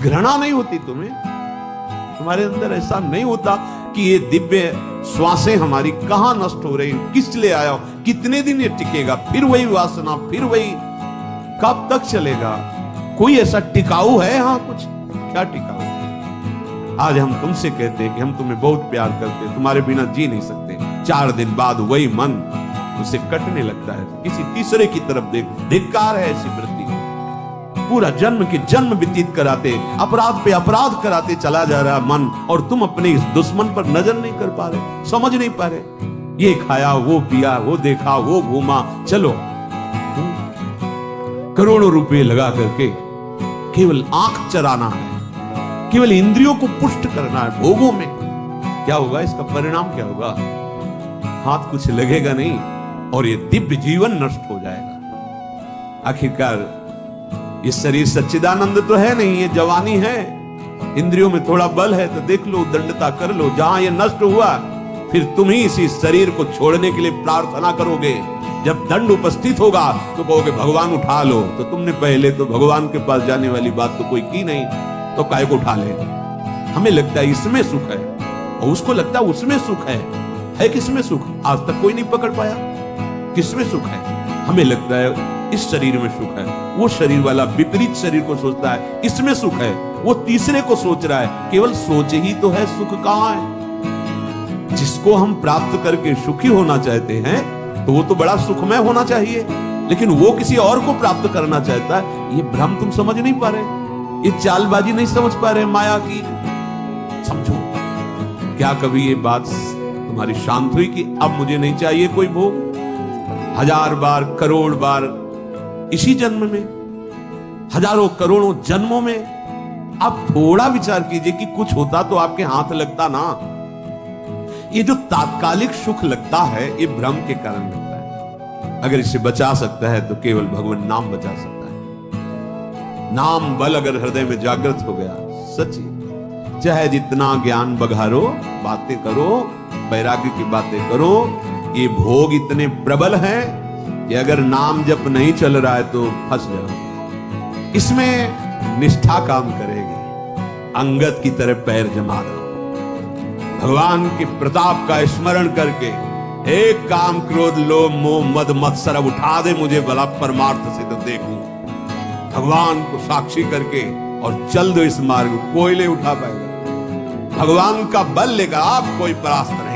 घृणा नहीं होती तुम्हें? तुम्हारे अंदर ऐसा नहीं होता कि ये दिव्य श्वासें हमारी कहां नष्ट हो रही, किस लिए आया हो, कितने दिन ये टिकेगा, फिर वही वासना, फिर वही, कब तक चलेगा? कोई ऐसा टिकाऊ है यहां? कुछ क्या टिकाऊ? आज हम तुमसे कहते हैं कि हम तुम्हें बहुत प्यार करते हैं, तुम्हारे बिना जी नहीं सकते। 4 दिन बाद वही मन उसे कटने लगता है, किसी तीसरे की तरफ धिक्कार है ऐसी वृत्ति। पूरा जन्म के जन्म व्यतीत कराते, अपराध पे अपराध कराते चला जा रहा मन, और तुम अपने इस दुश्मन पर नजर नहीं कर पा रहे, समझ नहीं पा रहे। ये खाया, वो पिया, वो देखा, वो घूमा, चलो करोड़ों रुपए लगा करके केवल आंख चराना है, केवल इंद्रियों को पुष्ट करना है भोगों में। क्या होगा इसका परिणाम? क्या होगा? हाथ कुछ लगेगा नहीं और ये दिव्य जीवन नष्ट हो जाएगा। आखिरकार ये शरीर सच्चिदानंद तो है नहीं, ये जवानी है, इंद्रियों में थोड़ा बल है तो देख लो, दंडता कर लो। जहां ये नष्ट हुआ फिर तुम ही इसी शरीर को छोड़ने के लिए प्रार्थना करोगे। जब दंड उपस्थित होगा तो कहोगे भगवान उठा लो, तो तुमने पहले तो भगवान के पास जाने वाली बात तो कोई की नहीं, तो काय को उठा ले? हमें लगता है इसमें सुख है और उसको लगता है उसमें सुख है किसमें सुख? आज तक कोई नहीं पकड़ पाया किसमें सुख है। हमें लगता है इस शरीर में सुख है, वो शरीर वाला विपरीत शरीर को सोचता है इसमें सुख है, वो तीसरे को सोच रहा है। केवल सोच ही तो है, सुख कहां है? जिसको हम प्राप्त करके सुखी होना चाहते हैं तो वो तो बड़ा सुखमय होना चाहिए, लेकिन वो किसी और को प्राप्त करना चाहता है। ये भ्रम तुम समझ नहीं पा रहे, ये चालबाजी नहीं समझ पा रहे माया की। समझो, क्या कभी ये बात तुम्हारी शांत हुई कि अब मुझे नहीं चाहिए कोई भोग? 1000 बार, करोड़ बार इसी जन्म में, हजारों करोड़ों जन्मों में। अब थोड़ा विचार कीजिए कि कुछ होता तो आपके हाथ लगता ना। ये जो तात्कालिक सुख लगता है ये भ्रम के कारण लगता है। अगर इसे बचा सकता है तो केवल भगवान नाम बचा सकता है। नाम बल अगर हृदय में जागृत हो गया, सच्ची, चाहे जितना ज्ञान बघारो, बातें करो, वैराग्य की बातें करो, ये भोग इतने प्रबल हैं कि अगर नाम जप नहीं चल रहा है तो फंस जाओ। इसमें निष्ठा काम करेगी। अंगद की तरह पैर जमा दो, भगवान के प्रताप का स्मरण करके एक काम क्रोध लोभ मोह मद मत्सर उठा दे मुझे, भला परमार्थ से तो देखूं। भगवान को साक्षी करके और चल दो इस मार्ग, कोई ले उठा पाएगा। भगवान का बल लेकर आप कोई परास्त नहीं